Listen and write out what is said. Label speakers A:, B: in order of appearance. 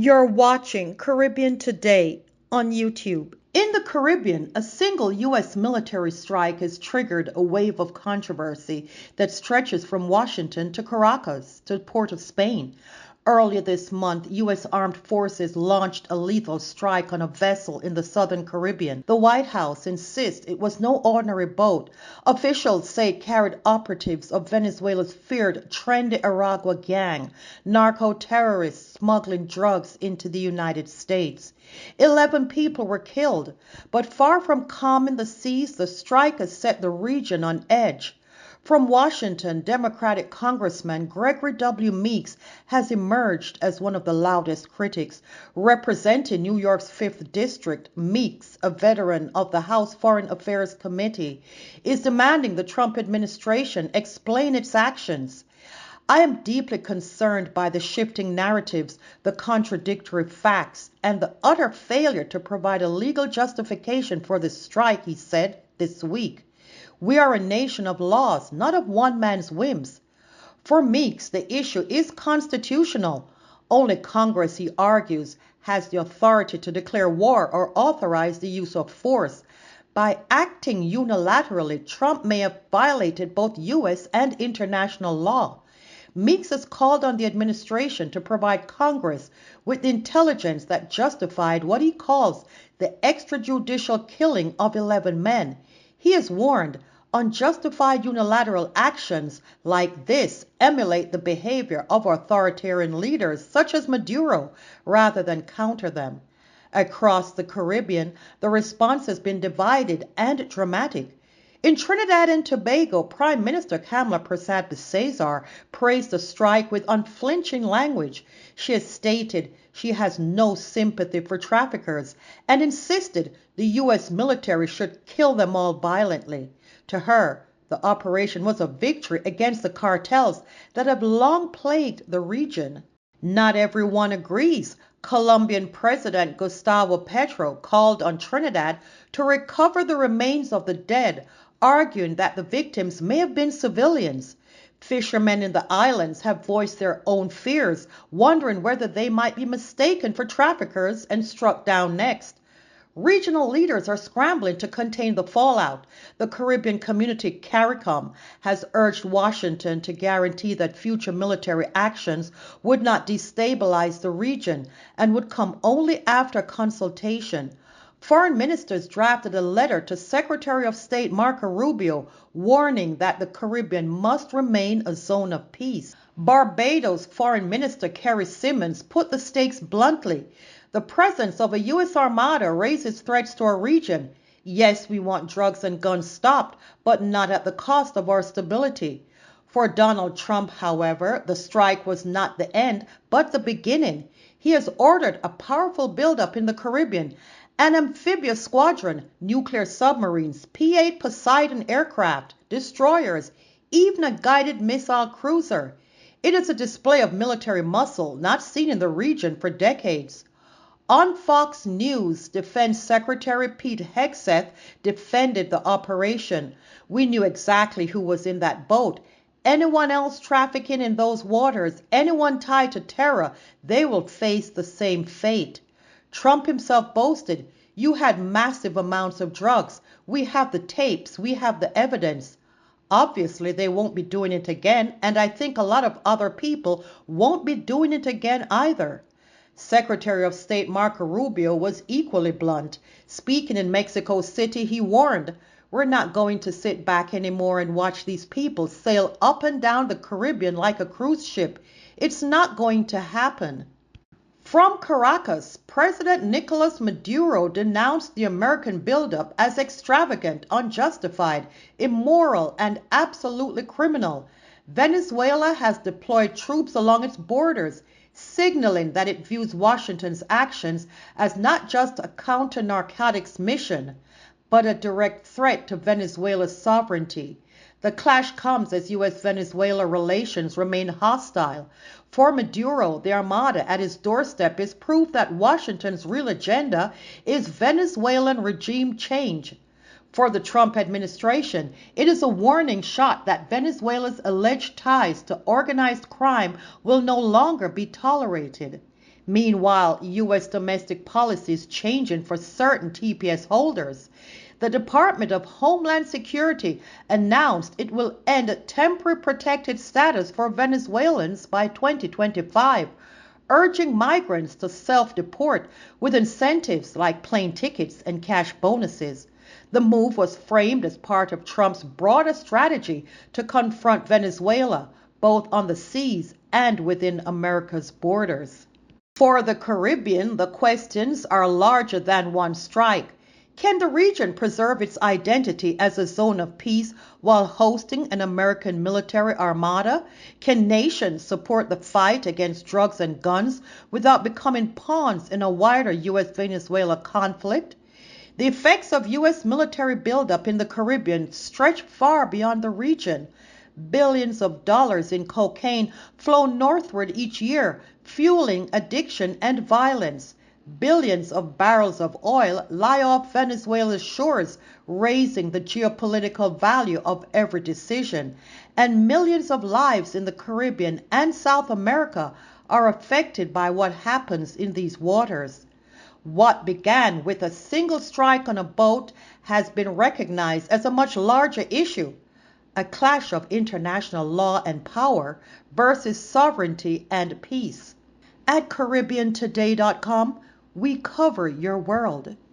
A: You're watching Caribbean Today on YouTube. In the Caribbean, a single U.S. military strike has triggered a wave of controversy that stretches from Washington to Caracas to Port of Spain. Earlier this month, U.S. armed forces launched a lethal strike on a vessel in the southern Caribbean. The White House insists it was no ordinary boat. Officials say it carried operatives of Venezuela's feared Tren de Aragua gang, narco-terrorists smuggling drugs into the United States. 11 people were killed, but far from calming the seas, the strike has set the region on edge. From Washington, Democratic Congressman Gregory W. Meeks has emerged as one of the loudest critics. Representing New York's 5th District, Meeks, a veteran of the House Foreign Affairs Committee, is demanding the Trump administration explain its actions. I am deeply concerned by the shifting narratives, the contradictory facts, and the utter failure to provide a legal justification for this strike, he said this week. We are a nation of laws, not of one man's whims. For Meeks, the issue is constitutional. Only Congress, he argues, has the authority to declare war or authorize the use of force. By acting unilaterally, Trump may have violated both U.S. and international law. Meeks has called on the administration to provide Congress with the intelligence that justified what he calls the extrajudicial killing of 11 men. He has warned unjustified unilateral actions like this emulate the behavior of authoritarian leaders such as Maduro rather than counter them. Across the Caribbean, the response has been divided and dramatic. In Trinidad and Tobago, Prime Minister Kamala Persad-Cesar praised the strike with unflinching language. She has stated she has no sympathy for traffickers and insisted the U.S. military should kill them all violently. To her, the operation was a victory against the cartels that have long plagued the region. Not everyone agrees. Colombian President Gustavo Petro called on Trinidad to recover the remains of the dead, arguing that the victims may have been civilians. Fishermen in the islands have voiced their own fears, wondering whether they might be mistaken for traffickers and struck down next. Regional leaders are scrambling to contain the fallout. The Caribbean community CARICOM has urged Washington to guarantee that future military actions would not destabilize the region and would come only after consultation. Foreign ministers drafted a letter to Secretary of State Marco Rubio warning that the Caribbean must remain a zone of peace. Barbados Foreign Minister Kerry Simmons put the stakes bluntly. The presence of a U.S. armada raises threats to our region. Yes, we want drugs and guns stopped, but not at the cost of our stability. For Donald Trump, however, the strike was not the end, but the beginning. He has ordered a powerful buildup in the Caribbean, an amphibious squadron, nuclear submarines, P-8 Poseidon aircraft, destroyers, even a guided missile cruiser. It is a display of military muscle not seen in the region for decades. On Fox News, Defense Secretary Pete Hegseth defended the operation. We knew exactly who was in that boat. Anyone else trafficking in those waters, anyone tied to terror, they will face the same fate. Trump himself boasted, "You had massive amounts of drugs. We have the tapes, we have the evidence." Obviously, they won't be doing it again, and I think a lot of other people won't be doing it again either. Secretary of State Marco Rubio was equally blunt. Speaking in Mexico City, he warned, "We're not going to sit back anymore and watch these people sail up and down the Caribbean like a cruise ship. It's not going to happen." From Caracas, President Nicolas Maduro denounced the American buildup as extravagant, unjustified, immoral, and absolutely criminal. Venezuela has deployed troops along its borders, signaling that it views Washington's actions as not just a counter-narcotics mission, but a direct threat to Venezuela's sovereignty. The clash comes as U.S.-Venezuela relations remain hostile. For Maduro, the Armada at his doorstep is proof that Washington's real agenda is Venezuelan regime change. For the Trump administration, it is a warning shot that Venezuela's alleged ties to organized crime will no longer be tolerated. Meanwhile, U.S. domestic policy is changing for certain TPS holders. The Department of Homeland Security announced it will end temporary protected status for Venezuelans by 2025, urging migrants to self deport with incentives like plane tickets and cash bonuses. The move was framed as part of Trump's broader strategy to confront Venezuela, both on the seas and within America's borders. For the Caribbean, the questions are larger than one strike. Can the region preserve its identity as a zone of peace while hosting an American military armada? Can nations support the fight against drugs and guns without becoming pawns in a wider U.S. Venezuela conflict? The effects of U.S. military buildup in the Caribbean stretch far beyond the region. Billions of dollars in cocaine flow northward each year, fueling addiction and violence. Billions of barrels of oil lie off Venezuela's shores, raising the geopolitical value of every decision. And millions of lives in the Caribbean and South America are affected by what happens in these waters. What began with a single strike on a boat has been recognized as a much larger issue, a clash of international law and power versus sovereignty and peace. At CaribbeanToday.com, we cover your world.